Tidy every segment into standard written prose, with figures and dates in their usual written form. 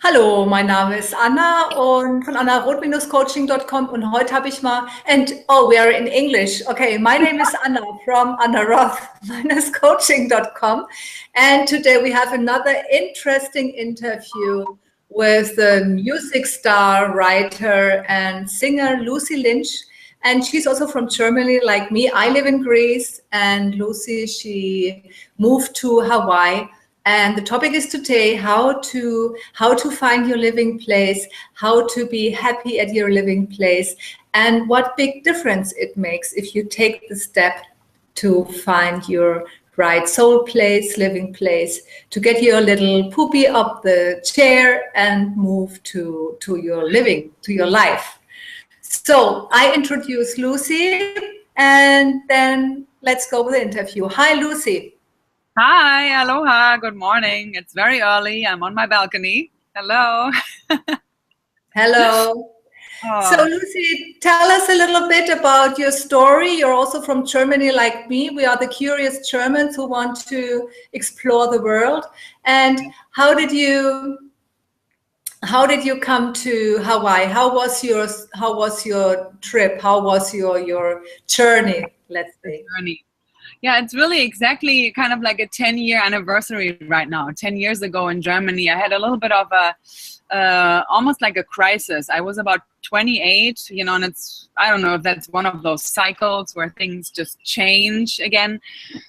Hallo, mein Name ist Anna und von anna-coaching.com und heute habe ich mal, we are in English. Okay, my name is Anna from anna-coaching.com and today we have another interesting interview with the music star, writer and singer Lucie Lynch. And she's also from Germany like me. I live in Greece and Lucie, she moved to Hawaii. And the topic is today how to find your living place, how to be happy at your living place, and what big difference it makes if you take the step to find your right soul place, living place, to get your little poopy up the chair and move to your living, to your life. So I introduce Lucie and then let's go with the interview. Hi, Lucie. Hi, aloha, good morning. It's very early. I'm on my balcony. Hello. Hello. Oh. So Lucie, tell us a little bit about your story. You're also from Germany like me. We are the curious Germans who want to explore the world. And how did you come to Hawaii? How was your trip? How was your journey, let's say? Yeah, it's really exactly kind of like a 10-year anniversary right now. 10 years ago in Germany, I had a little bit of a, almost like a crisis. I was about 28, and I don't know if that's one of those cycles where things just change again.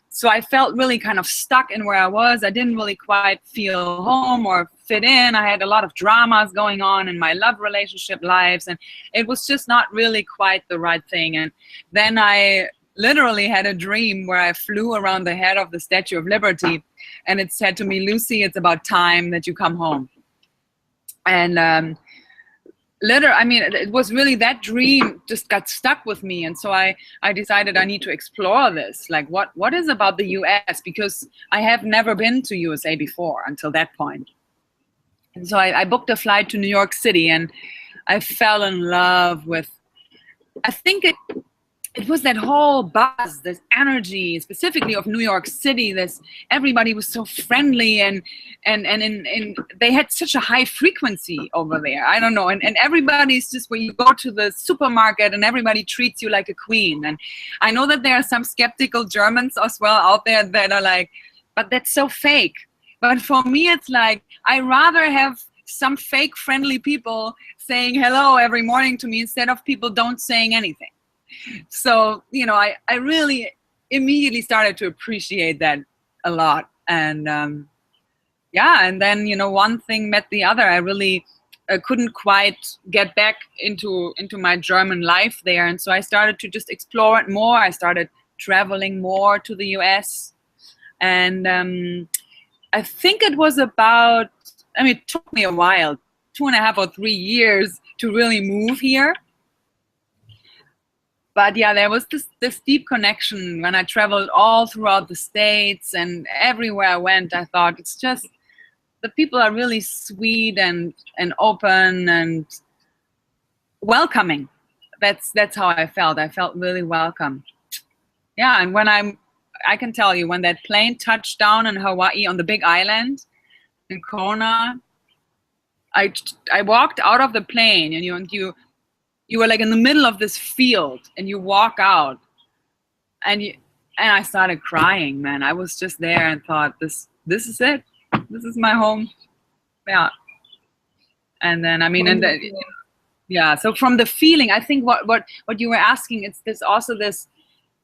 So I felt really kind of stuck in where I was. I didn't really quite feel home or fit in. I had a lot of dramas going on in my love relationship lives, and it was just not really quite the right thing. And then I literally had a dream where I flew around the head of the Statue of Liberty, and it said to me, Lucie, it's about time that you come home. And it was really that dream just got stuck with me. And so I decided I need to explore this. Like what is about the US? Because I have never been to USA before until that point. And so I booked a flight to New York City, and I fell in love with, I think it was that whole buzz, this energy, specifically of New York City. Everybody was so friendly, and they had such a high frequency over there. I don't know, and everybody's just, when you go to the supermarket and everybody treats you like a queen. And I know that there are some skeptical Germans as well out there that are like, but that's so fake. But for me, it's like, I rather have some fake friendly people saying hello every morning to me instead of people don't saying anything. So, I really immediately started to appreciate that a lot. And and then, one thing met the other. I really couldn't quite get back into my German life there. And so I started to just explore it more. I started traveling more to the US. And I think it was about, it took me a while, 2.5 or 3 years to really move here. But yeah, there was this deep connection when I traveled all throughout the States, and everywhere I went, I thought, it's just, the people are really sweet and open and welcoming. That's how I felt. I felt really welcome. Yeah, and when I can tell you, when that plane touched down in Hawaii on the Big Island in Kona, I walked out of the plane, and you were like in the middle of this field, and you walk out, and I started crying, man. I was just there and thought, this is it. This is my home. Yeah. And then, so from the feeling, I think what you were asking, it's this,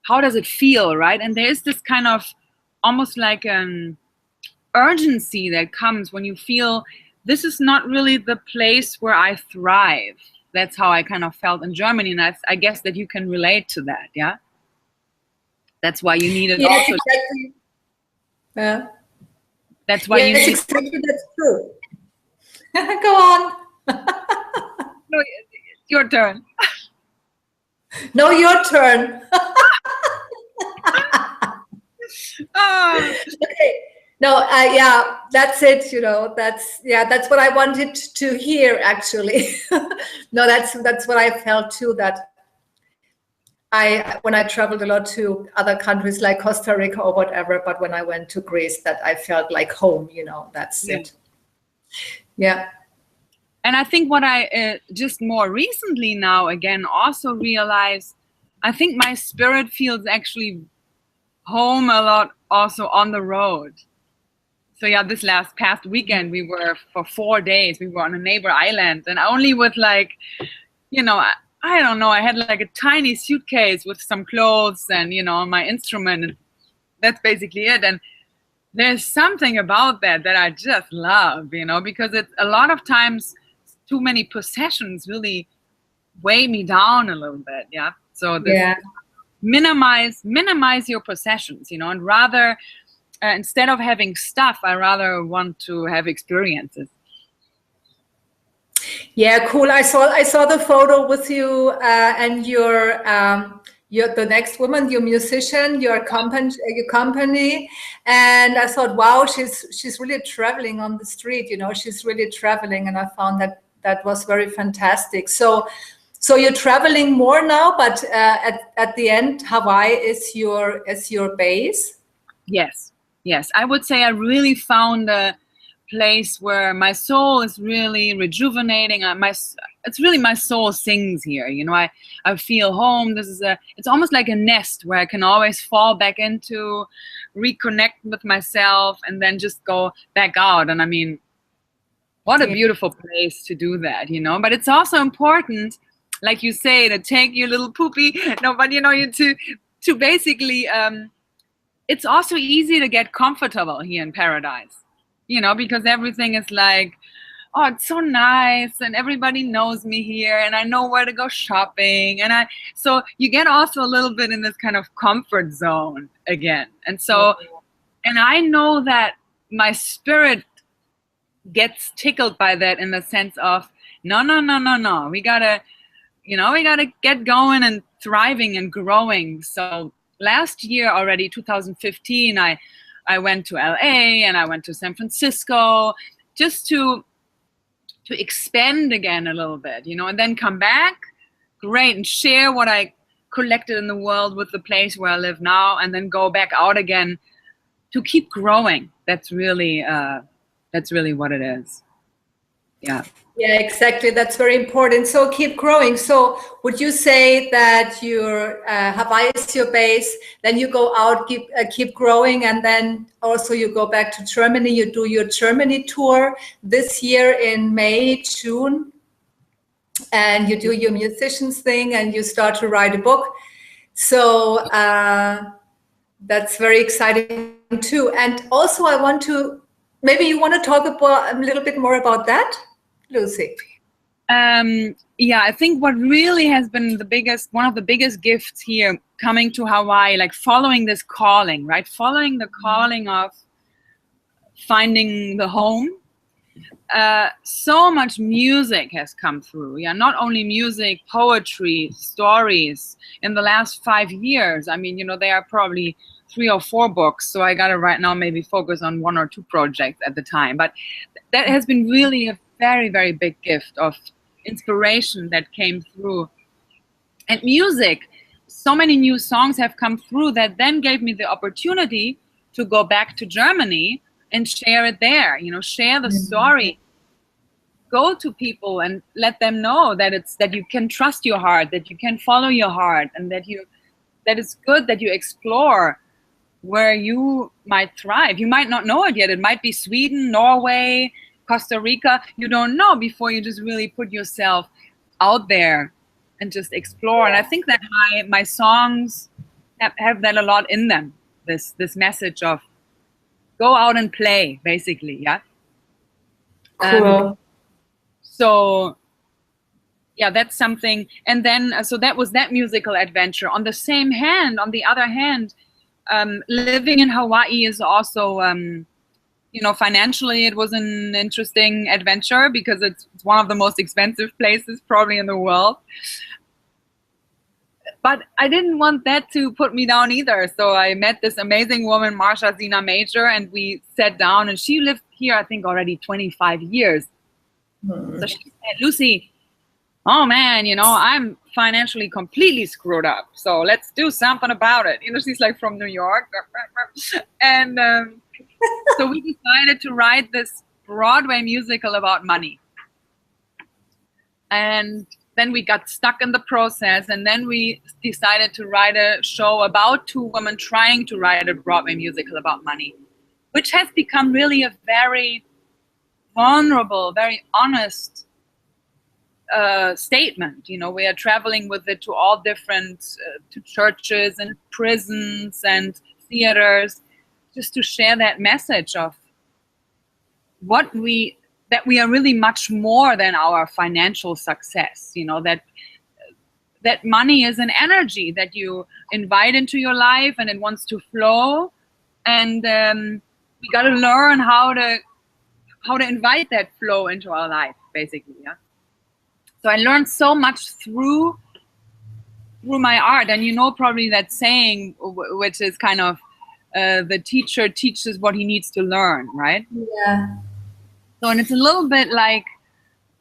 how does it feel, right? And there is this kind of almost like an urgency that comes when you feel this is not really the place where I thrive. That's how I kind of felt in Germany, and I guess that you can relate to that, yeah? That's why you needed also... Exactly. Yeah. That's why you need... Exactly, that's true. Go on. No, your turn. No, your turn. Okay. No, yeah, that's it. That's what I wanted to hear, actually. No, that's what I felt too. That when I traveled a lot to other countries like Costa Rica or whatever, but when I went to Greece, that I felt like home. That's it. Yeah. And I think what I just more recently now again also realized, I think my spirit feels actually home a lot also on the road. So yeah, this past weekend, we were for 4 days, we were on a neighbor island, and only with like, you know, I don't know, I had like a tiny suitcase with some clothes and, you know, my instrument, and that's basically it. And there's something about that I just love, you know, because it's a lot of times too many possessions really weigh me down a little bit. Yeah. So this minimize your possessions, you know, and rather instead of having stuff, I rather want to have experiences. Yeah, cool. I saw the photo with you and you're the next woman, your musician, your company, and I thought, wow, she's really traveling on the street. You know, she's really traveling, and I found that was very fantastic. So you're traveling more now, but at the end, Hawaii is your base. Yes, I would say I really found a place where my soul is really rejuvenating. It's really my soul sings here. You know, I feel home. It's almost like a nest where I can always fall back into, reconnect with myself, and then just go back out. And I mean, what a beautiful place to do that, you know. But it's also important, like you say, to take your little poopy. No, but you know, to basically. It's also easy to get comfortable here in paradise. You know, because everything is like, oh, it's so nice, and everybody knows me here, and I know where to go shopping, so you get also a little bit in this kind of comfort zone again. And so, and I know that my spirit gets tickled by that in the sense of, no, we gotta get going and thriving and growing. So last year already, 2015, I went to LA and I went to San Francisco just to expand again a little bit, you know, and then come back, great, and share what I collected in the world with the place where I live now, and then go back out again to keep growing. That's really what it is. Yeah. Yeah, exactly. That's very important. So keep growing. So would you say that your Hawaii is your base, then you go out, keep growing, and then also you go back to Germany, you do your Germany tour this year in May, June, and you do your musicians thing and you start to write a book. So that's very exciting too. And also maybe you want to talk about a little bit more about that, Lucie? Yeah, I think what really has been one of the biggest gifts here coming to Hawaii, like following this calling, right? Following the calling of finding the home. So much music has come through. Yeah, not only music, poetry, stories in the last 5 years. I mean, you know, there are probably 3 or 4 books. So I got to right now maybe focus on 1 or 2 projects at the time. But that has been really a very, very big gift of inspiration that came through. And music, so many new songs have come through that then gave me the opportunity to go back to Germany and share it there, you know, share the story, go to people and let them know that you can trust your heart, that you can follow your heart, and that it's good that you explore where you might thrive. You might not know it yet. It might be Sweden, Norway, Costa Rica. You don't know before you just really put yourself out there and just explore. And I think that my songs have that a lot in them. This message of go out and play, basically. Yeah. Cool. So yeah, that's something. And then so that was that musical adventure. On the other hand, living in Hawaii is also you know, financially it was an interesting adventure because it's one of the most expensive places probably in the world. But I didn't want that to put me down either. So I met this amazing woman, Marsha Zina Major, and we sat down, and she lived here, I think, already 25 years. So she said, Lucie, oh man, you know, I'm financially completely screwed up. So let's do something about it. You know, she's like from New York. And so we decided to write this Broadway musical about money. And then we got stuck in the process, and then we decided to write a show about two women trying to write a Broadway musical about money, which has become really a very vulnerable, very honest statement. You know, we are traveling with it to all different, to churches and prisons and theaters, just to share that message of that we are really much more than our financial success. You know, that money is an energy that you invite into your life, and it wants to flow, and we got to learn how to invite that flow into our life, basically. Yeah. So I learned so much through my art, and you know probably that saying, which is kind of the teacher teaches what he needs to learn, right? Yeah. So, and it's a little bit like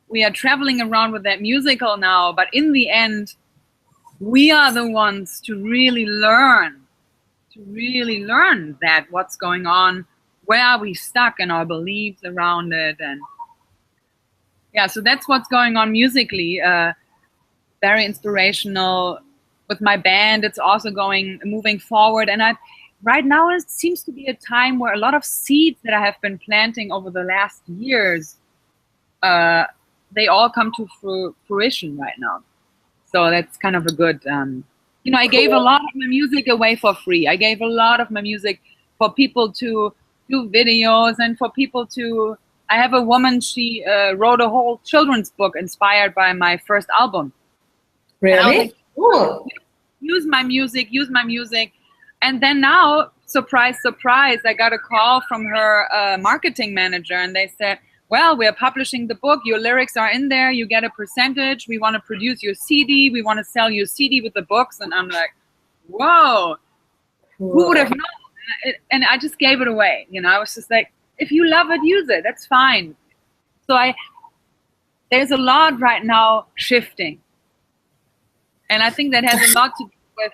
we are traveling around with that musical now, but in the end, we are the ones to really learn that what's going on, where are we stuck in our beliefs around it. And yeah, so that's what's going on musically. Very inspirational. With my band, it's also moving forward. And right now it seems to be a time where a lot of seeds that I have been planting over the last years, they all come to fruition right now. So that's kind of a good, you know, I gave a lot of my music away for free. I gave a lot of my music for people to do videos, and for people to, I have a woman, she wrote a whole children's book inspired by my first album. Really? Like, oh, use my music. And then now, surprise, surprise, I got a call from her marketing manager, and they said, well, we're publishing the book. Your lyrics are in there. You get a percentage. We want to produce your CD. We want to sell your CD with the books. And I'm like, whoa, who would have known? And I just gave it away. You know, I was just like, if you love it, use it. That's fine. So there's a lot right now shifting. And I think that has a lot to do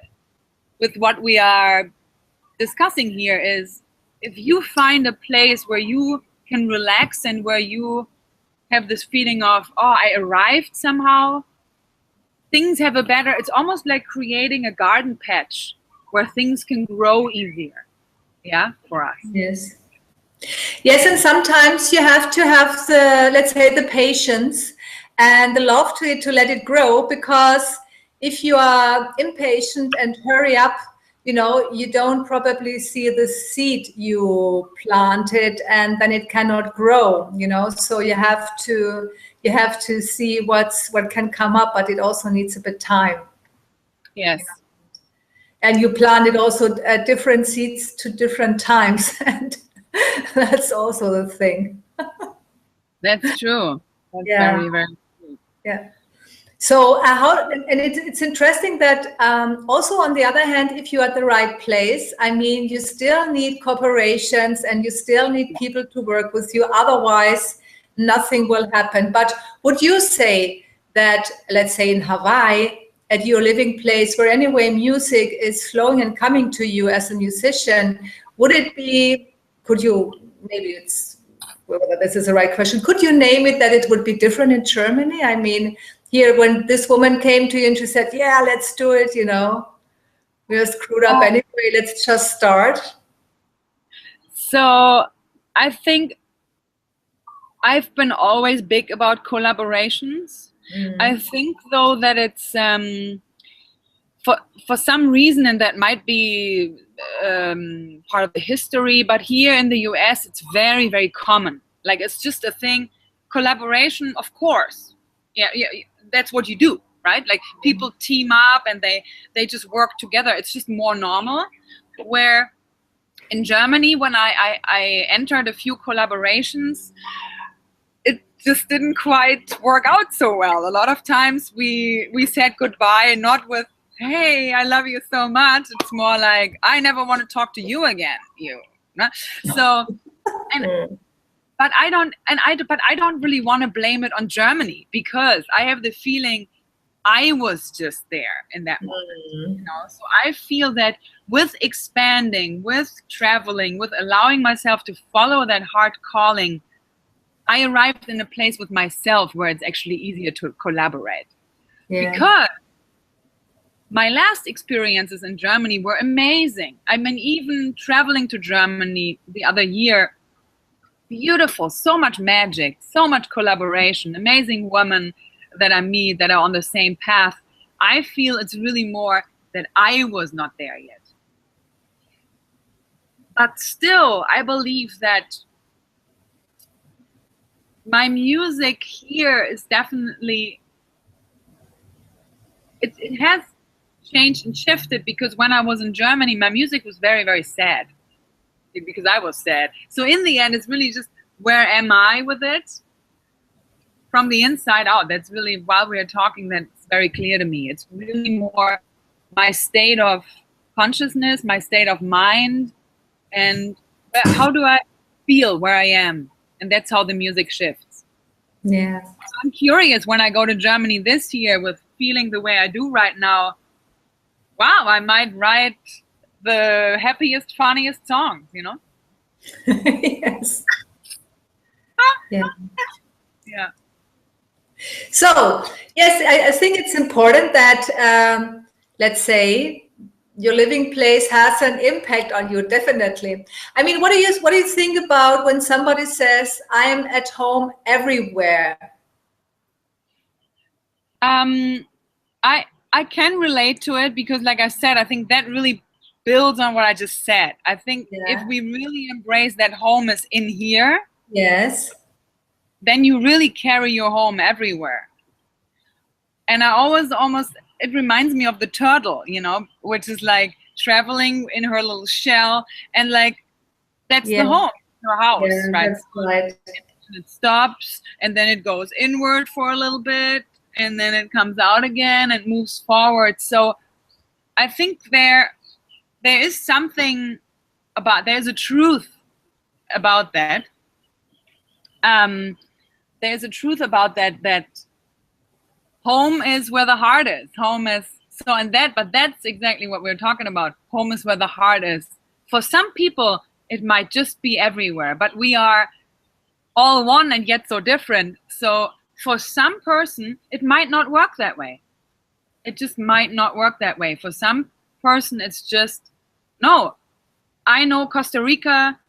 with what we are discussing here, is if you find a place where you can relax and where you have this feeling of, oh, I arrived somehow, things have it's almost like creating a garden patch where things can grow easier, yeah, for us. Yes. Yes, and sometimes you have to have the, let's say, the patience and the love to it to let it grow, because if you are impatient and hurry up, you know, you don't probably see the seed you planted, and then it cannot grow, you know. So you have to see what can come up, but it also needs a bit time. Yes. And you planted also different seeds to different times, and that's also the thing. That's true. That's very, very true. Yeah. So it's interesting that also on the other hand, if you're at the right place, I mean, you still need corporations and you still need people to work with you. Otherwise, nothing will happen. But would you say that, let's say in Hawaii, at your living place, where anyway music is flowing and coming to you as a musician, would it be, could you, maybe it's, whether this is the right question, could you name it that it would be different in Germany? I mean, here, when this woman came to you and she said, yeah, let's do it, you know, we're screwed up anyway, let's just start. So I think I've been always big about collaborations. I think, though, that it's for some reason, and that might be part of the history, but here in the US, it's very, very common. Like, it's just a thing. Collaboration, of course. Yeah, that's what you do, right? Like, people team up and they just work together. It's just more normal. Where in Germany, when I entered a few collaborations, it just didn't quite work out so well. A lot of times we said goodbye, not with, hey, I love you so much. It's more like, I never want to talk to you again, you. So, but I don't really want to blame it on Germany, because I have the feeling I was just there in that moment. You know? So I feel that with expanding, with traveling, with allowing myself to follow that heart calling, I arrived in a place with myself where it's actually easier to collaborate. Yeah. Because my last experiences in Germany were amazing. I mean, even traveling to Germany the other year, beautiful, so much magic, so much collaboration, amazing women that I meet that are on the same path. I feel it's really more that I was not there yet. But still, I believe that my music here is definitely, it has changed and shifted, because when I was in Germany, my music was very, very sad because I was sad. So in the end, it's really just, where am I with it? From the inside out, that's really, while we are talking, that's very clear to me. It's really more my state of consciousness, my state of mind, and how do I feel where I am? And that's how the music shifts. Yeah. So I'm curious, when I go to Germany this year with feeling the way I do right now, wow, I might write the happiest, funniest songs, you know? Yes. Yeah. Yeah. So, yes, I think it's important that, let's say, your living place has an impact on you, definitely. I mean, what do you think about when somebody says, I am at home everywhere? I can relate to it, because like I said, I think that really builds on what I just said. I think if we really embrace that home is in here, yes, then you really carry your home everywhere. And I always it reminds me of the turtle, you know, which is like traveling in her little shell, and like that's the home, her house, right? That's right. It stops, and then it goes inward for a little bit, and then it comes out again and moves forward. So I think there is something about, there's a truth about that. There's a truth about that home is where the heart is. Home is so, and that, but that's exactly what we're talking about. Home is where the heart is. For some people, it might just be everywhere, but we are all one and yet so different. So for some person, it might not work that way. It just might not work that way. For some person, it's just, no, I know Costa Rica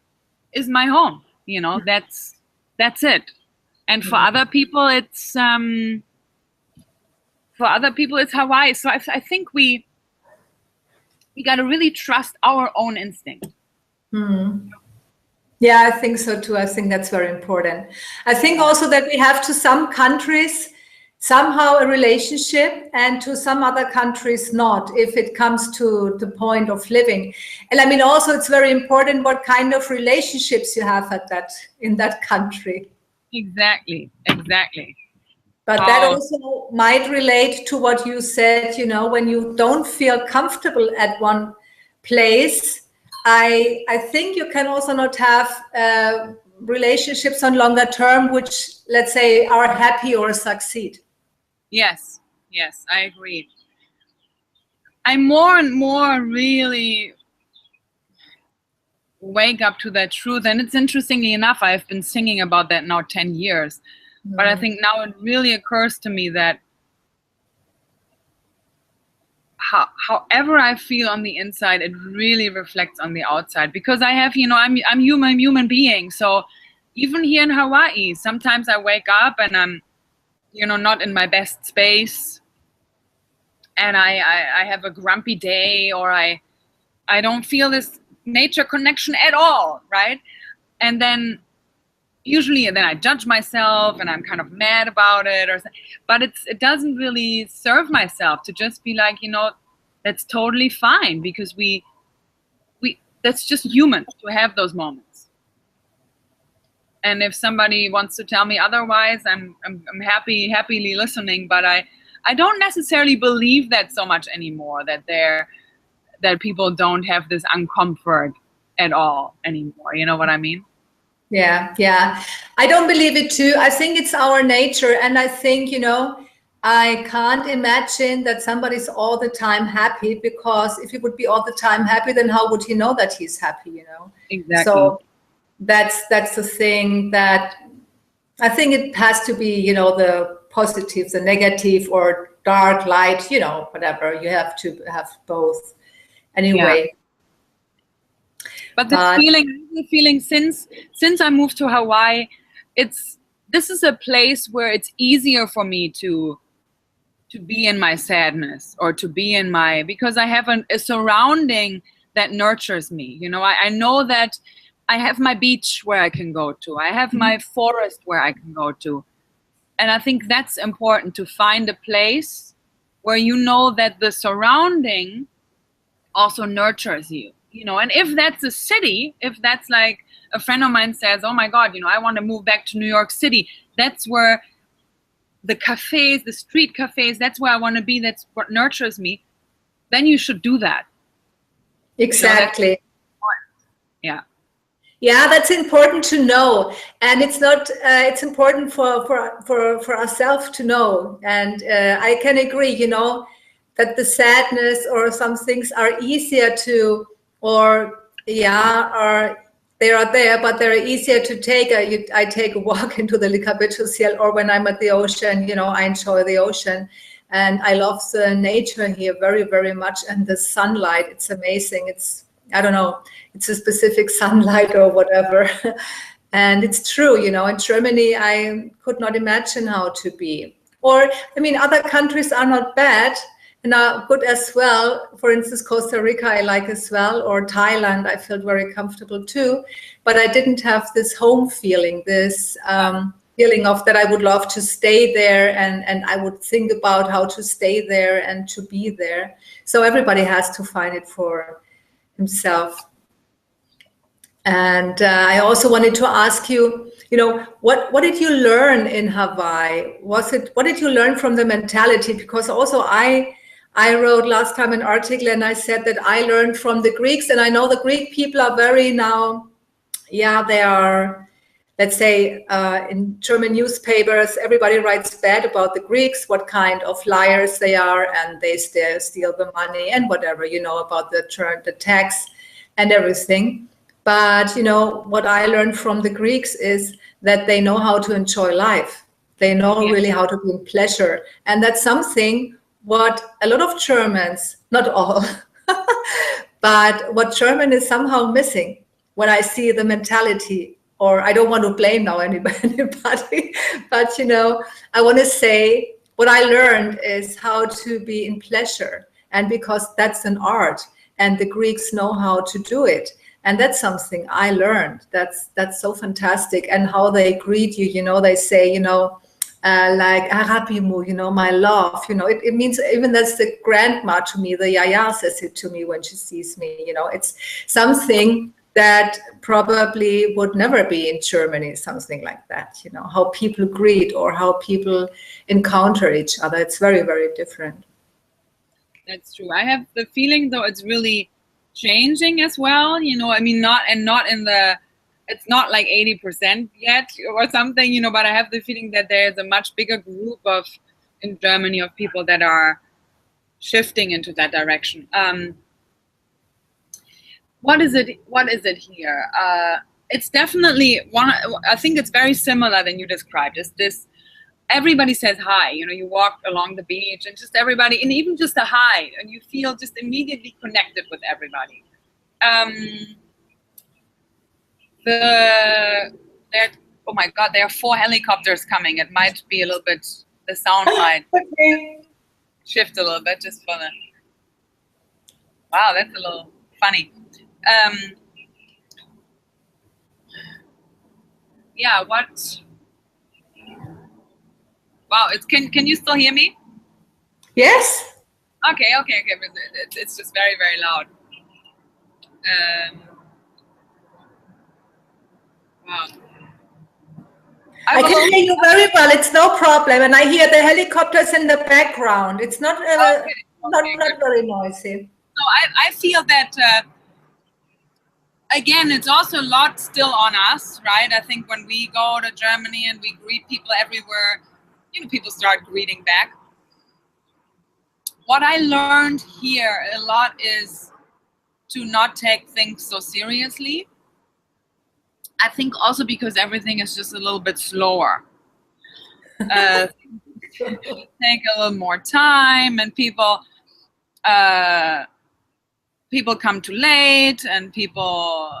is my home. You know, that's it. And for other people, it's Hawaii. So I think we got to really trust our own instinct. Yeah, I think so too. I think that's very important. I think also that we have to some countries somehow a relationship, and to some other countries not, if it comes to the point of living. And I mean, also it's very important what kind of relationships you have in that country. Exactly. But that also might relate to what you said, you know, when you don't feel comfortable at one place, I think you can also not have relationships on longer term, which, let's say, are happy or succeed. Yes, I agree. I more and more really wake up to that truth. And it's interestingly enough, I've been singing about that now 10 years. But I think now it really occurs to me that however I feel on the inside, it really reflects on the outside. Because I have, you know, I'm human being. So even here in Hawaii, sometimes I wake up and I'm, you know, not in my best space, and I have a grumpy day, or I don't feel this nature connection at all, right? And then usually I judge myself and I'm kind of mad about it, but it doesn't really serve myself to just be like, you know, that's totally fine, because we that's just human to have those moments. And if somebody wants to tell me otherwise, I'm happily listening. But I don't necessarily believe that so much anymore, that people don't have this uncomfort at all anymore. You know what I mean? Yeah. I don't believe it too. I think it's our nature. And I think, you know, I can't imagine that somebody's all the time happy, because if he would be all the time happy, then how would he know that he's happy, you know? Exactly. So that's the thing that I think it has to be, you know, the positive, the negative, or dark, light, you know, whatever. You have to have both anyway. But the feeling since I moved to Hawaii, this is a place where it's easier for me to be in my sadness, or to be in my, because I have a surrounding that nurtures me. You know, I know that I have my beach where I can go to. I have my forest where I can go to. And I think that's important, to find a place where you know that the surrounding also nurtures you. You know, and if that's a city, if that's like a friend of mine says, oh my God, you know, I want to move back to New York City, that's where the cafes, the street cafes, that's where I want to be, that's what nurtures me, then you should do that. Exactly. You know, yeah, that's important to know, and it's not. It's important for ourselves to know, and I can agree. You know, that the sadness or some things are easier to, or yeah, or they are there, but they're easier to take. I take a walk into the Likabitchusiel, or when I'm at the ocean, you know, I enjoy the ocean, and I love the nature here very, very much, and the sunlight. It's amazing. It's, I don't know, it's a specific sunlight or whatever. And it's true, you know, in Germany, I could not imagine how to be. Or, I mean, other countries are not bad and are good as well. For instance, Costa Rica, I like as well, or Thailand, I felt very comfortable too. But I didn't have this home feeling, this feeling of that I would love to stay there, and I would think about how to stay there and to be there. So everybody has to find it for himself. And I also wanted to ask you, you know, what did you learn in Hawaii? What did you learn from the mentality? Because also I wrote last time an article, and I said that I learned from the Greeks, and I know the Greek people are very now, yeah, they are, let's say, in German newspapers, everybody writes bad about the Greeks, what kind of liars they are, and they steal the money and whatever, you know, about the tax and everything. But, you know, what I learned from the Greeks is that they know how to enjoy life. They know really how to be in pleasure. And that's something what a lot of Germans, not all, but what German is somehow missing when I see the mentality. Or I don't want to blame now anybody, but, you know, I want to say what I learned is how to be in pleasure. And because that's an art, and the Greeks know how to do it. And that's something I learned. That's so fantastic. And how they greet you, you know, they say, you know, like Arapimu, you know, my love, you know, it means, even that's the grandma to me, the Yaya says it to me when she sees me, you know, it's something that probably would never be in Germany, something like that, you know, how people greet or how people encounter each other. It's very, very different. That's true. I have the feeling, though, it's really changing as well, you know. I mean, it's not like 80% yet or something, you know, but I have the feeling that there's a much bigger group in Germany of people that are shifting into that direction. What is it here? It's definitely I think it's very similar than you described. It's this, everybody says hi, you know, you walk along the beach and just everybody, and even just a hi, and you feel just immediately connected with everybody. Oh my God, there are 4 helicopters coming. It might be a little bit, the sound might shift a little bit just for the, wow, that's a little funny. Yeah, what? Wow, can you still hear me? Yes. Okay. It's just very, very loud. Wow. I can hear you very well. It's no problem, and I hear the helicopters in the background. It's not not very noisy. So I feel that again, it's also a lot still on us, right? I think when we go to Germany and we greet people everywhere, you know, people start greeting back. What I learned here a lot is to not take things so seriously. I think also because everything is just a little bit slower. Take a little more time, and people come too late, and people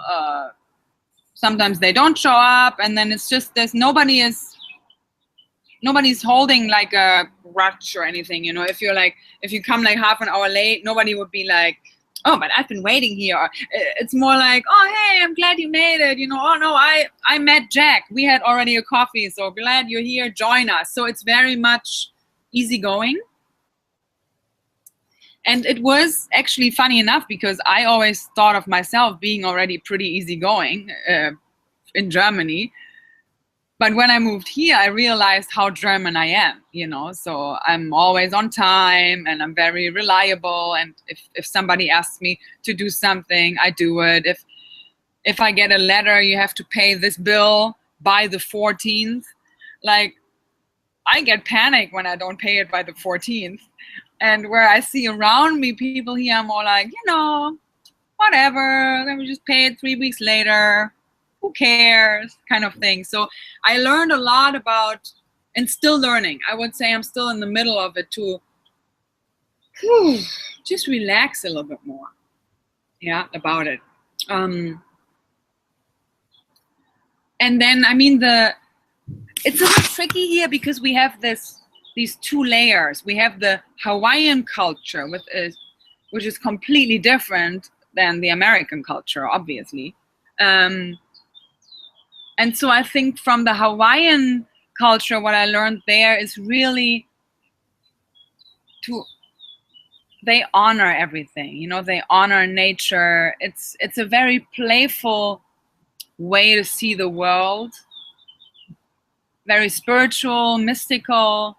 sometimes they don't show up, and then it's just nobody's holding like a grudge or anything, you know. If you come like half an hour late, nobody would be like, oh, but I've been waiting here. It's more like, oh, hey, I'm glad you made it, you know. Oh no, I met Jack, we had already a coffee, so glad you're here, join us. So it's very much easygoing. And it was actually funny enough, because I always thought of myself being already pretty easygoing in Germany. But when I moved here, I realized how German I am, you know. So I'm always on time, and I'm very reliable. And if somebody asks me to do something, I do it. If I get a letter, you have to pay this bill by the 14th. Like, I get panic when I don't pay it by the 14th. And where I see around me people here are more like, you know, whatever, then we just pay it 3 weeks later. Who cares, kind of thing. So I learned a lot about, and still learning. I would say I'm still in the middle of it, to just relax a little bit more. Yeah, about it. And then, I mean, it's a little tricky here, because we have these two layers. We have the Hawaiian culture, which is completely different than the American culture, obviously. And so I think from the Hawaiian culture, what I learned there is really they honor everything, you know, they honor nature. It's a very playful way to see the world, very spiritual, mystical,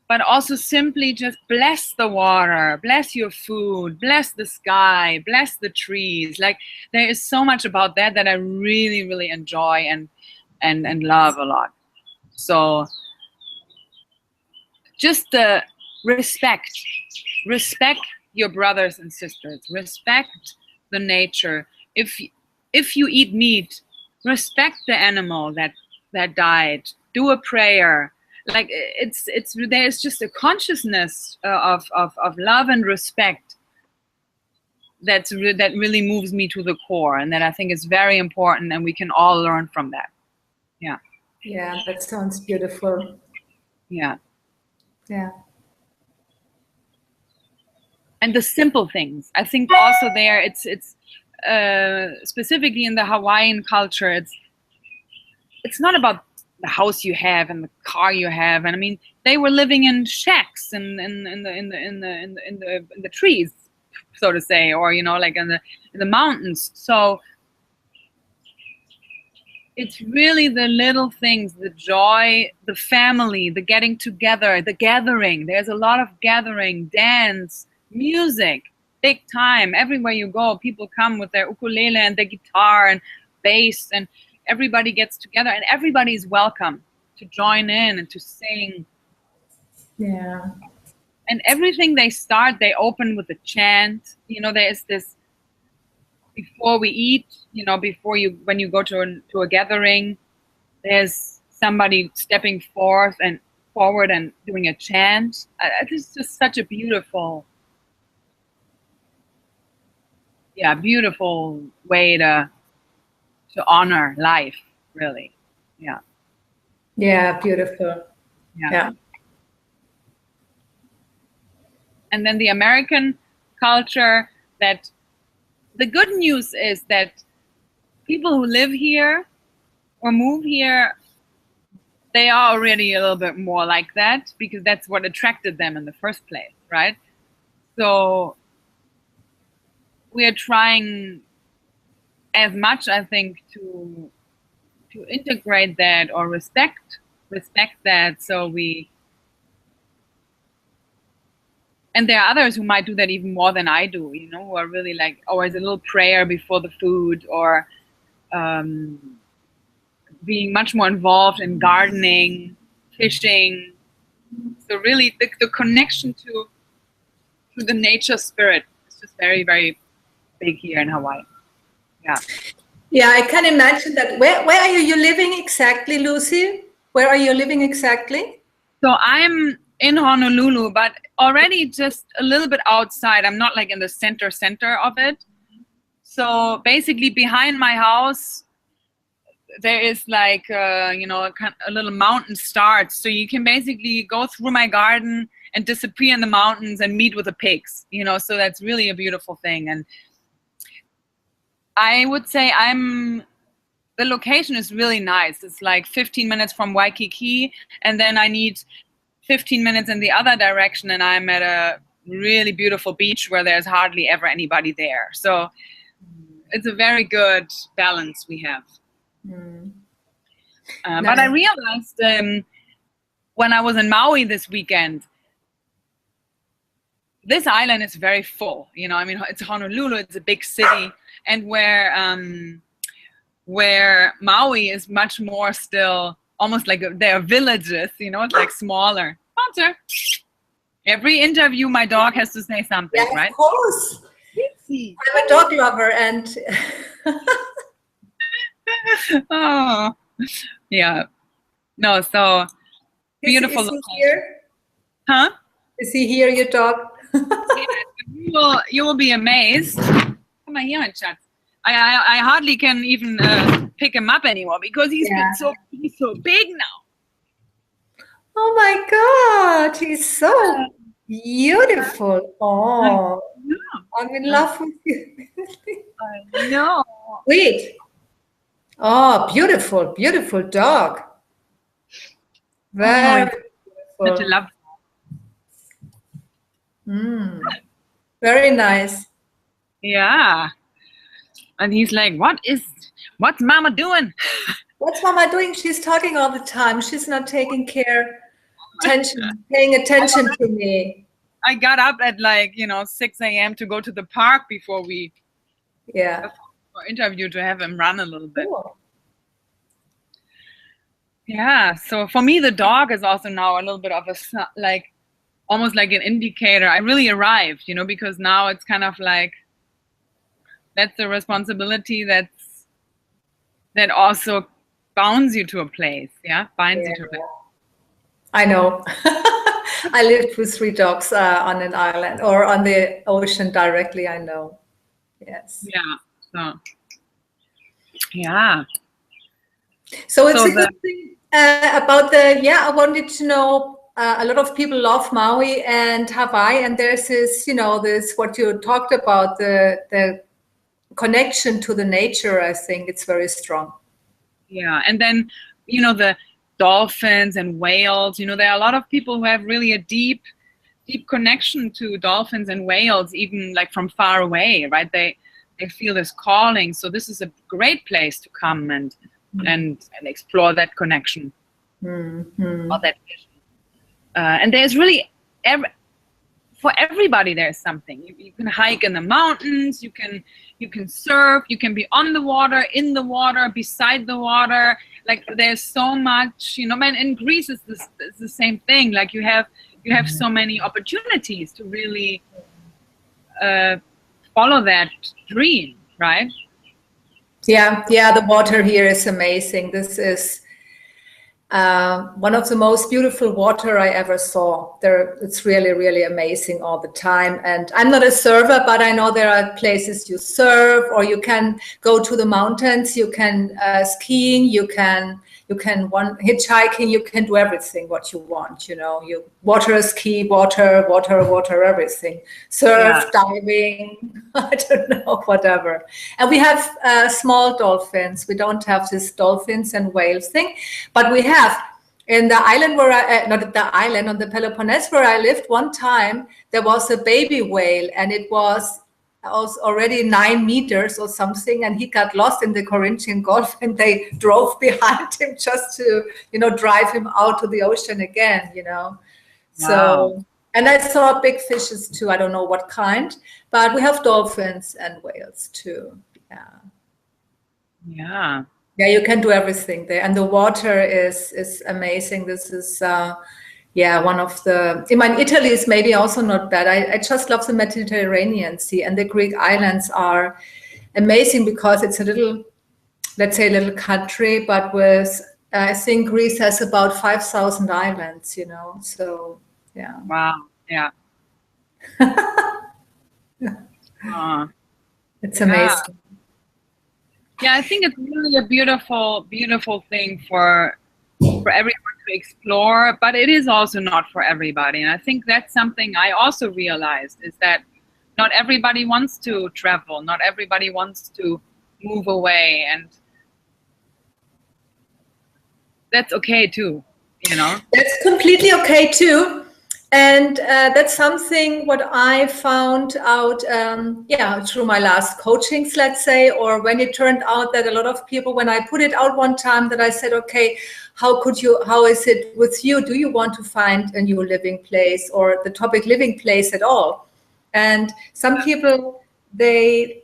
but also simply just bless the water, bless your food, bless the sky, bless the trees. Like, there is so much about that I really, really enjoy and love a lot. So just the respect your brothers and sisters, respect the nature. If you eat meat, respect the animal that died, do a prayer. Like, there's just a consciousness of love and respect that really moves me to the core, and that I think is very important, and we can all learn from that. Yeah. Yeah, that sounds beautiful. Yeah. Yeah. And the simple things, I think also there, it's specifically in the Hawaiian culture, it's not about the house you have and the car you have. And I mean, they were living in shacks in the trees, so to say, or, you know, like in the mountains. So it's really the little things, the joy, the family, the getting together, the gathering. There's a lot of gathering, dance, music, big time. Everywhere you go, people come with their ukulele and their guitar and bass, and everybody gets together, and everybody is welcome to join in and to sing. Yeah. And everything they start, they open with a chant. You know, there is this, before we eat, you know, when you go to a gathering, there's somebody stepping forward and doing a chant. It's just such a beautiful way to honor life, really. Yeah. Yeah, beautiful. Yeah. And then the American culture, that the good news is that people who live here or move here, they are already a little bit more like that, because that's what attracted them in the first place, right? So we are trying as much, I think, to integrate that, or respect that. So and there are others who might do that even more than I do, you know, who are really like always a little prayer before the food, or being much more involved in gardening, fishing. So really the connection to the nature spirit is just very, very big here in Hawaii. Yeah. Yeah, I can imagine that. Where are you living exactly, Lucy? Where are you living exactly? So I'm in Honolulu, but already just a little bit outside. I'm not like in the center of it. So basically behind my house, there is like, you know, a little mountain starts. So you can basically go through my garden and disappear in the mountains and meet with the pigs, you know, so that's really a beautiful thing. And I would say the location is really nice. It's like 15 minutes from Waikiki, and then I need 15 minutes in the other direction, and I'm at a really beautiful beach where there's hardly ever anybody there. So it's a very good balance we have. But I realized when I was in Maui this weekend, this island is very full. You know, I mean, it's Honolulu, it's a big city, and where Maui is much more still, almost like there are villages, you know, it's like smaller. Sponsor. Every interview, my dog has to say something, yeah, right? Of course. I'm a dog lover, and oh, yeah. No, so beautiful. Is he here? Huh? Is he here, your dog? Yeah, you will be amazed. Come on here, my chat. I hardly can even pick him up anymore because he's so big now. Oh my God, he's so beautiful. Oh, I'm in love with you. I know. Wait. Oh, beautiful, beautiful dog. Very beautiful. Such a love. Very nice. Yeah. And he's like, what's Mama doing? What's Mama doing? She's talking all the time. She's not paying attention to me. I got up at like, 6 a.m. to go to the park before we interview to have him run a little bit. Cool. Yeah. So for me, the dog is also now a little bit of almost like an indicator. I really arrived, because now it's kind of like, that's the responsibility that also bounds you to a place. Yeah. Binds you to a place. I know. I lived with 3 dogs on an island or on the ocean directly. I know. Yes. Yeah. So, yeah. So it's a good thing about I wanted to know, a lot of people love Maui and Hawaii, and there's this, this, what you talked about, the connection to the nature. I think it's very strong. Yeah. And then, the dolphins and whales, there are a lot of people who have really a deep connection to dolphins and whales, even like from far away, right? They feel this calling. So this is a great place to come and explore that connection or that vision. And there's really for everybody there's something. You can hike in the mountains, you can surf, you can be on the water, in the water, beside the water. Like there's so much, man, in Greece it's the same thing. Like you have so many opportunities to really follow that dream, right? Yeah, the water here is amazing. This is one of the most beautiful water I ever saw. It's really, really amazing all the time. And I'm not a surfer, but I know there are places you surf, or you can go to the mountains. You can skiing. You can hitchhiking. You can do everything what you want. You water ski, water, everything. Surf, diving. I don't know, whatever. And we have small dolphins. We don't have this dolphins and whales thing, but we have in the island where not the island, on the Peloponnese where I lived, one time there was a baby whale, and it was already 9 meters or something, and he got lost in the Corinthian Gulf, and they drove behind him just to drive him out to the ocean again. Wow. So, and I saw big fishes too. I don't know what kind, but we have dolphins and whales too. Yeah, you can do everything there, and the water is amazing. This is one of the. Italy is maybe also not bad. I just love the Mediterranean Sea, and the Greek islands are amazing because it's a little let's say, little country, but with, I think Greece has about 5,000 islands, you know, so yeah. Wow. Yeah. It's amazing. Yeah, I think it's really a beautiful, beautiful thing for everyone to explore, but it is also not for everybody. And I think that's something I also realized, is that not everybody wants to travel, not everybody wants to move away, and that's okay too, you know? That's completely okay too. And that's something what I found out, through my last coachings, let's say, or when it turned out that a lot of people, when I put it out one time, that I said, okay, how is it with you? Do you want to find a new living place, or the topic living place at all? And some people, they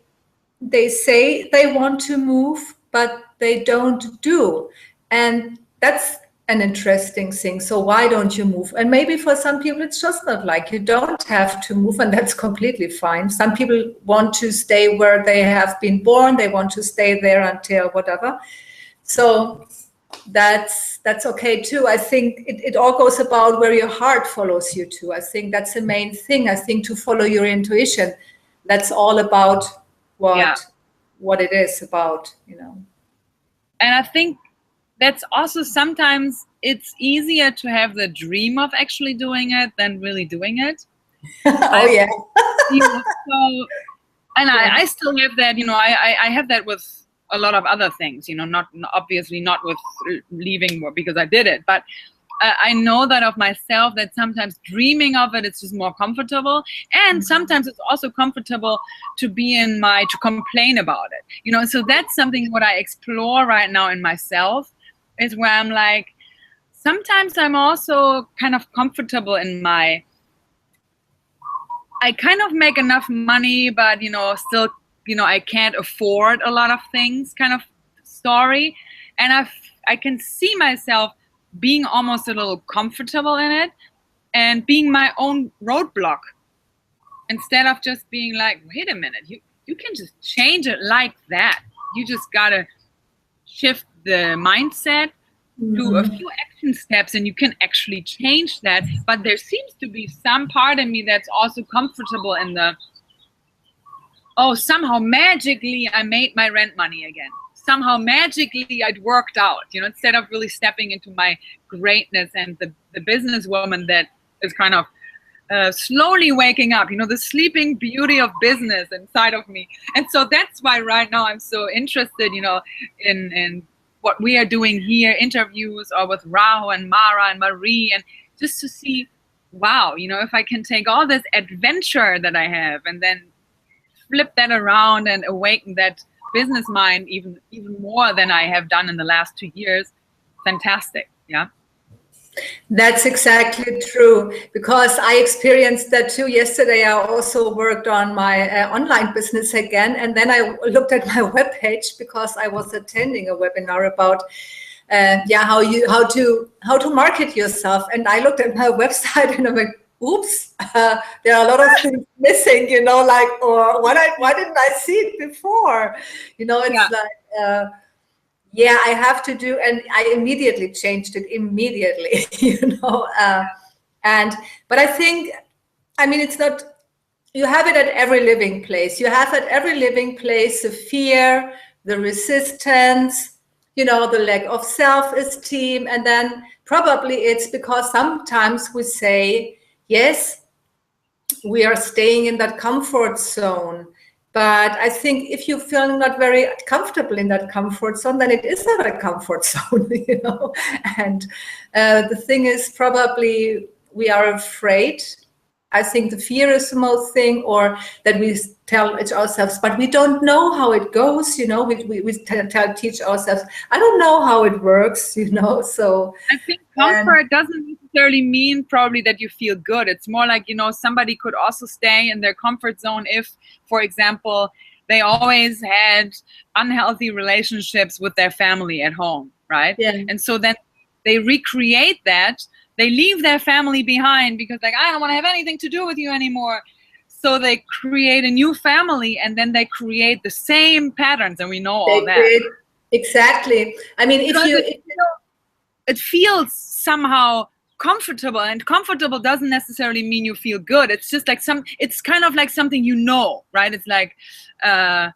say they want to move, but they don't do. And that's an interesting thing. So why don't you move? And maybe for some people, it's just not like you don't have to move, and that's completely fine. Some people want to stay where they have been born. They want to stay there until whatever. So that's okay too. I think it all goes about where your heart follows you to. I think that's the main thing. I think to follow your intuition, that's all about what it is about, you know. And I think that's also sometimes it's easier to have the dream of actually doing it than really doing it. Yeah. So, and I still have that, you know, I have that with a lot of other things, you know, not obviously not with leaving because I did it, but I know that of myself, that sometimes dreaming of it, it's just more comfortable. And sometimes it's also comfortable to to complain about it, you know. So that's something what I explore right now in myself, is where I'm like, sometimes I'm also kind of comfortable in I kind of make enough money, but, you know, still, you know, I can't afford a lot of things kind of story. And I can see myself being almost a little comfortable in it and being my own roadblock, instead of just being like, wait a minute, you can just change it like that. You just gotta shift the mindset to a few action steps and you can actually change that. But there seems to be some part of me that's also comfortable in somehow magically I made my rent money again. Somehow magically I'd worked out, you know, instead of really stepping into my greatness and the businesswoman that is kind of slowly waking up, you know, the sleeping beauty of business inside of me. And so that's why right now I'm so interested, you know, in what we are doing here, interviews or with Raho and Mara and Marie, and just to see, wow, you know, if I can take all this adventure that I have and then flip that around and awaken that business mind even more than I have done in the last 2 years. Fantastic. Yeah. That's exactly true, because I experienced that too. Yesterday, I also worked on my online business again. And then I looked at my webpage because I was attending a webinar about how to market yourself. And I looked at my website and I'm like, oops, there are a lot of things missing, you know, like, or why didn't I see it before? You know, it's like, I have to do, and I immediately changed it immediately, you know. But I think, I mean, it's not, you have it at every living place. You have at every living place the fear, the resistance, you know, the lack of self-esteem. And then probably it's because sometimes we say, yes, we are staying in that comfort zone. But I think if you feel not very comfortable in that comfort zone, then it is not a comfort zone, you know. And the thing is, probably we are afraid. I think the fear is the most thing, or that we tell it ourselves, but we don't know how it goes, you know. We teach ourselves, I don't know how it works, you know. So I think comfort doesn't necessarily mean probably that you feel good. It's more like, you know, somebody could also stay in their comfort zone if, for example, they always had unhealthy relationships with their family at home, right? Yeah. And so then they recreate that. They leave their family behind because, like, I don't want to have anything to do with you anymore. So they create a new family, and then they create the same patterns, and we know all that. Exactly. I mean, it feels somehow comfortable, and comfortable doesn't necessarily mean you feel good. It's just like it's kind of like something, you know, right? It's like, oh,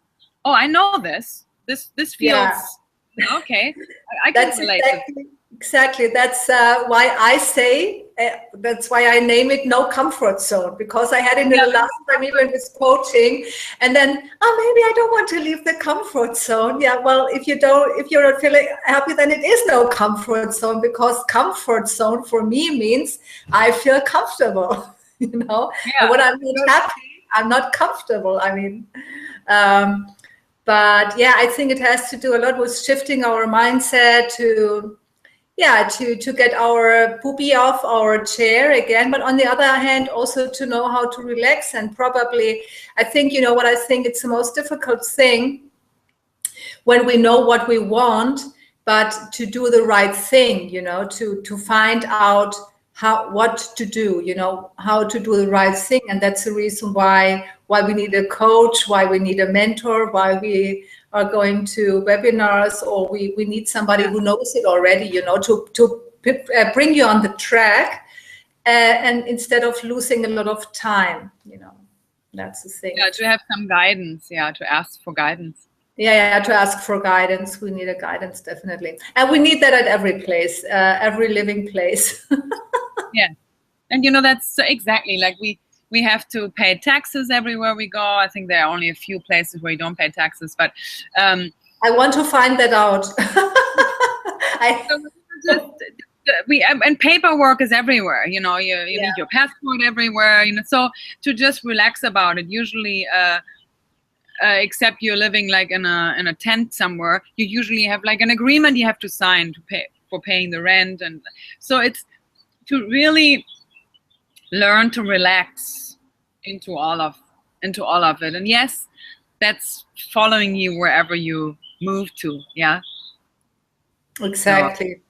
I know this feels okay. I can relate. Exactly. That's why I say, that's why I name it no comfort zone, because I had it in the last time even with coaching, and then, oh, maybe I don't want to leave the comfort zone. Yeah, well, if you're not feeling happy, then it is no comfort zone, because comfort zone for me means I feel comfortable, you know. And when I'm not happy, I'm not comfortable. I mean, but yeah, I think it has to do a lot with shifting our mindset to get our poopy off our chair again. But on the other hand, also to know how to relax. And probably, I think, you know what I think, it's the most difficult thing when we know what we want, but to do the right thing, you know, to find out what to do, you know, how to do the right thing. And that's the reason why we need a coach, why we need a mentor, why we are going to webinars, or we need somebody who knows it already, you know, to bring you on the track, and instead of losing a lot of time, you know. That's the thing. Yeah, to have some guidance. Yeah, to ask for guidance. Yeah, to ask for guidance. We need a guidance, definitely. And we need that at every place, every living place. Yeah. And, you know, that's exactly like we have to pay taxes everywhere we go. I think there are only a few places where you don't pay taxes, but I want to find that out. And paperwork is everywhere, you know, you need your passport everywhere, you know, so to just relax about it. Usually, except you're living like in a tent somewhere, you usually have like an agreement you have to sign to pay for paying the rent. And so it's to really learn to relax into all of it. And yes, that's following you wherever you move to. Yeah, exactly.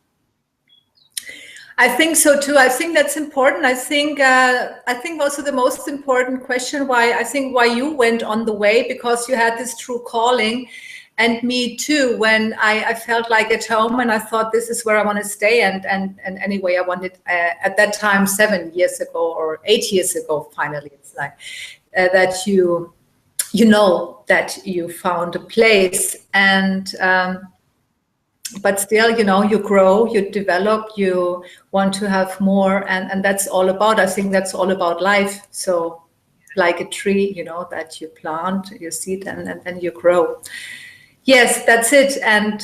I think so too. I think that's important. I think also the most important question why you went on the way, because you had this true calling, and me too, when I felt like at home and I thought this is where I want to stay. And anyway, I wanted at that time 7 years ago or 8 years ago, finally, it's like that you know that you found a place. And but still, you know, you grow, you develop, you want to have more, and that's all about, I think that's all about life. So like a tree, you know, that you plant your seed and then you grow. Yes, that's it. And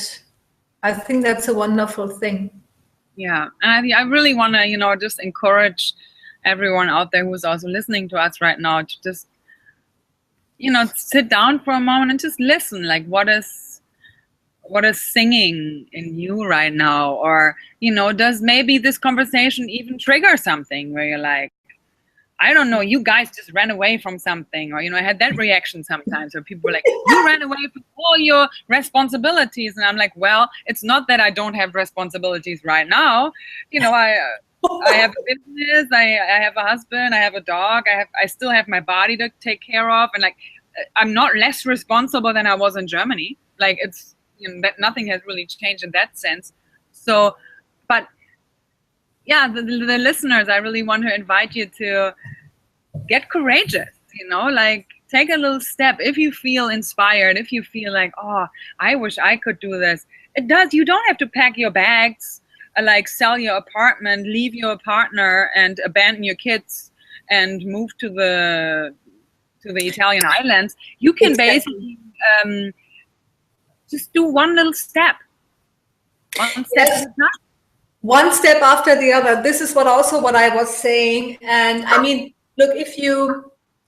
I think that's a wonderful thing. Yeah, and I really want to, you know, just encourage everyone out there who's also listening to us right now to just, you know, sit down for a moment and just listen. Like, what is singing in you right now? Or, you know, does maybe this conversation even trigger something where you're like, I don't know, you guys just ran away from something? Or, you know, I had that reaction sometimes where people were like, you ran away from all your responsibilities. And I'm like, well, it's not that I don't have responsibilities right now. You know, I have a business, I have a husband, I have a dog, I still have my body to take care of. And like, I'm not less responsible than I was in Germany. Like, it's, you know, that nothing has really changed in that sense. So, but yeah, the listeners, I really want to invite you to get courageous, you know, like take a little step. If you feel inspired, if you feel like, oh, I wish I could do this, you don't have to pack your bags, like sell your apartment, leave your partner and abandon your kids and move to the Italian islands. You can basically just do one little step. One step at a time. One step after the other. This is what I was saying. And I mean, look,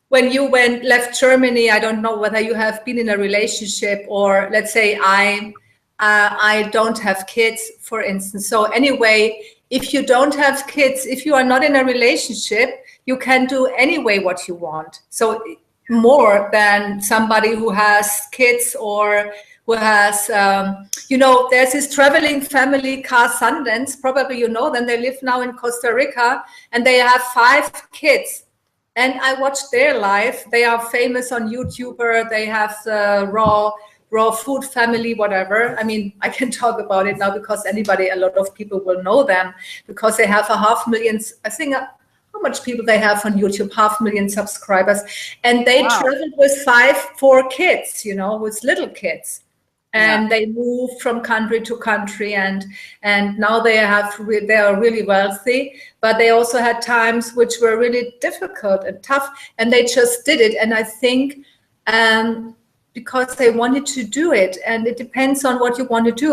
when you left Germany, I don't know whether you have been in a relationship, or let's say I don't have kids, for instance. So anyway, if you don't have kids, if you are not in a relationship, you can do anyway what you want. So more than somebody who has kids, or who has, you know, there's this traveling family, Car Sundance, probably you know them. They live now in Costa Rica and they have 5 kids. And I watched their life. They are famous on YouTuber. They have raw raw food family, whatever. I mean, I can talk about it now because a lot of people will know them because they have 500,000, I think, how much people they have on YouTube, 500,000 subscribers. And they traveled with 4 kids, you know, with little kids. And they moved from country to country, and now they are really wealthy. But they also had times which were really difficult and tough, and they just did it. And I think because they wanted to do it, and it depends on what you want to do.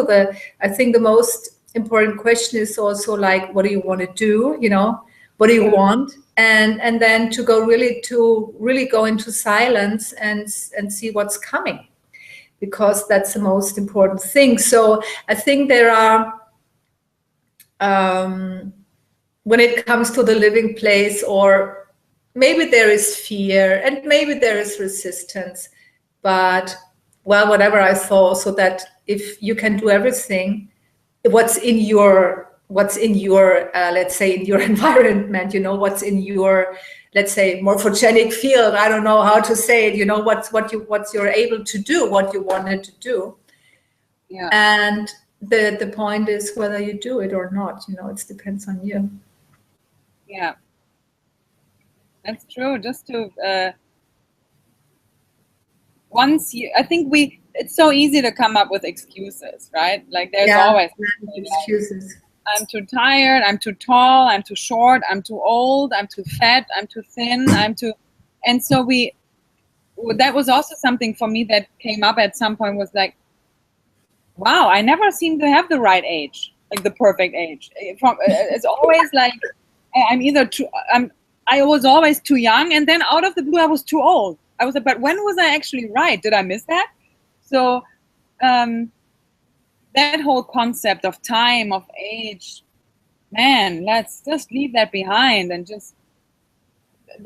I think the most important question is also like, what do you want to do? You know, what do you want? And then to really go into silence and see what's coming, because that's the most important thing. So I think there are, when it comes to the living place, or maybe there is fear and maybe there is resistance, but well, whatever, I thought so that if you can do everything, what's in your let's say in your environment, you know, what's in your, let's say, morphogenic field, I don't know how to say it, you know, what you're able to do, what you wanted to do. Yeah. And the point is whether you do it or not, you know, it depends on you. Yeah, that's true. Just to I think it's so easy to come up with excuses, right? Like there's always excuses. I'm too tired, I'm too tall, I'm too short, I'm too old, I'm too fat, I'm too thin, and so that was also something for me that came up at some point, was like, wow, I never seem to have the right age, like the perfect age. It's always like, I was always too young, and then out of the blue, I was too old. I was like, but when was I actually right? Did I miss that? So, that whole concept of time, of age, man, let's just leave that behind, and just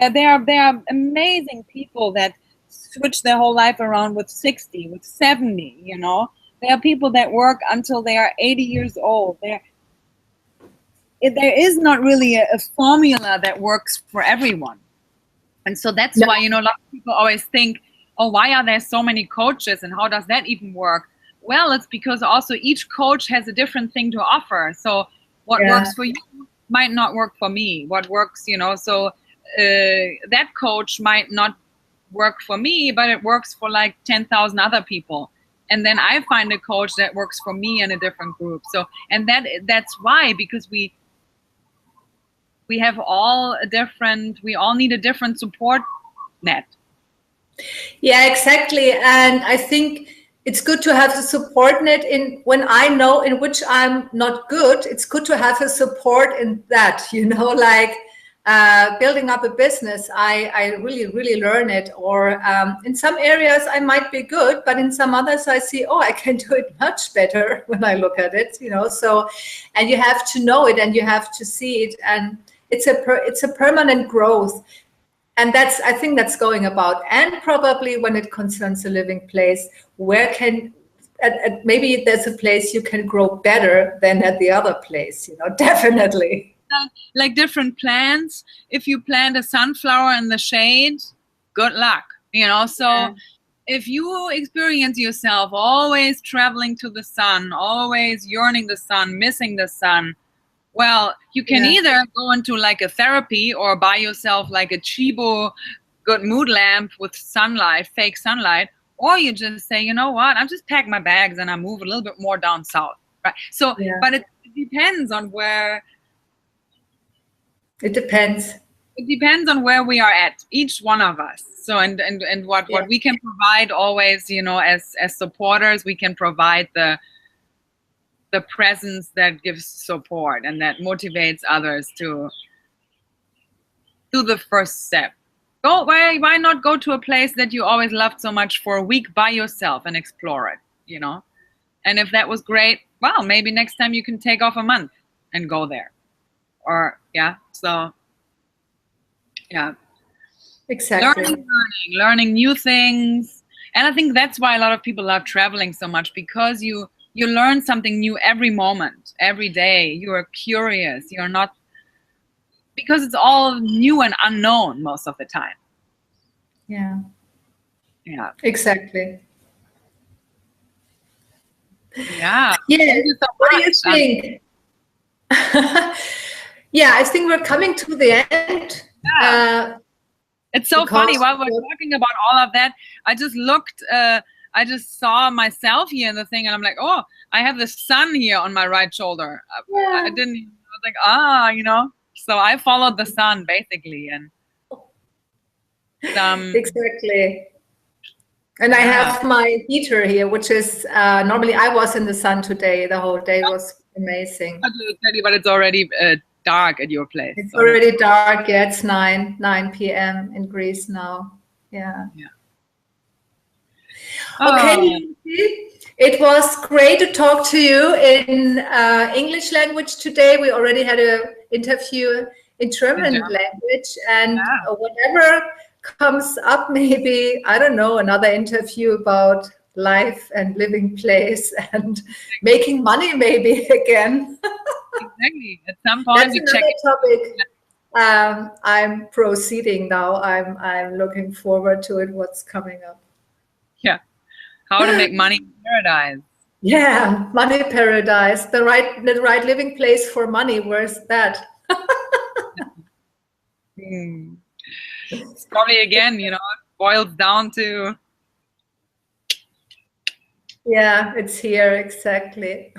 that there are amazing people that switch their whole life around with 60, with 70, you know. There are people that work until they are 80 years old. There is not really a formula that works for everyone. And so that's why, you know, a lot of people always think, oh, why are there so many coaches, and how does that even work? Well, it's because also each coach has a different thing to offer. So what works for you might not work for me. What works, you know, so that coach might not work for me, but it works for like 10,000 other people. And then I find a coach that works for me in a different group. So, and that's why, because we have all we all need a different support net. Yeah, exactly. And I think it's good to have the support net when I know in which I'm not good. It's good to have a support in that, you know, like building up a business. I really learn it. Or in some areas I might be good, but in some others I see, oh, I can do it much better when I look at it, you know. So, and you have to know it, and you have to see it, and it's a permanent growth. And I think that's going about. And probably when it concerns a living place, maybe there's a place you can grow better than at the other place, you know, definitely. Like different plants, if you plant a sunflower in the shade, good luck, you know. So if you experience yourself always traveling to the sun, always yearning the sun, missing the sun, well, you can either go into like a therapy, or buy yourself like a Chibo good mood lamp with sunlight, fake sunlight, or you just say, you know what, I'm just pack my bags and I move a little bit more down south, right? So, but it depends on where. It depends. It depends on where we are at, each one of us. So, and what we can provide always, you know, as supporters, we can provide the presence that gives support and that motivates others to do the first step. Why not go to a place that you always loved so much for a week by yourself and explore it, you know? And if that was great, well, maybe next time you can take off a month and go there. Or exactly. Learning new things. And I think that's why a lot of people love traveling so much, because you learn something new every moment, every day. You are curious. You're not, because it's all new and unknown most of the time. Yeah. Exactly. Yeah. Yeah. Thank you so What do much. you think? Yeah, I think we're coming to the end. Yeah. It's so funny while we're talking about all of that. I just looked, I just saw myself here in the thing, and I'm like, oh, I have the sun here on my right shoulder. Yeah. I didn't, I was like, you know, so I followed the sun basically. And exactly. And I have my heater here, which is normally I was in the sun today. The whole day was amazing. But it's already dark at your place. It's already dark. Yeah, it's 9 p.m. in Greece now. Yeah. Okay, Lucie, it was great to talk to you in English language today. We already had an interview in German language, and whatever comes up, maybe, I don't know, another interview about life and living place and making money maybe again. Exactly. At some point, that's another topic. I'm proceeding now. I'm looking forward to it. What's coming up? Yeah, how to make money in paradise. Yeah, money paradise. The right living place for money. Where's that? It's probably again, you know, it boils down to. Yeah, it's here exactly.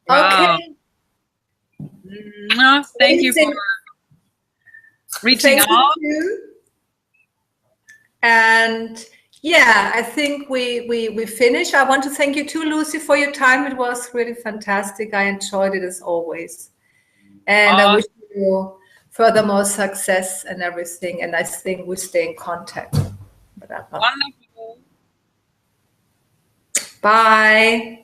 Wow. Okay. Thank you for reaching out. And yeah, I think we finish. I want to thank you too, Lucie, for your time. It was really fantastic. I enjoyed it as always. And I wish you furthermore success and everything. And I think we stay in contact. Wonderful. Bye.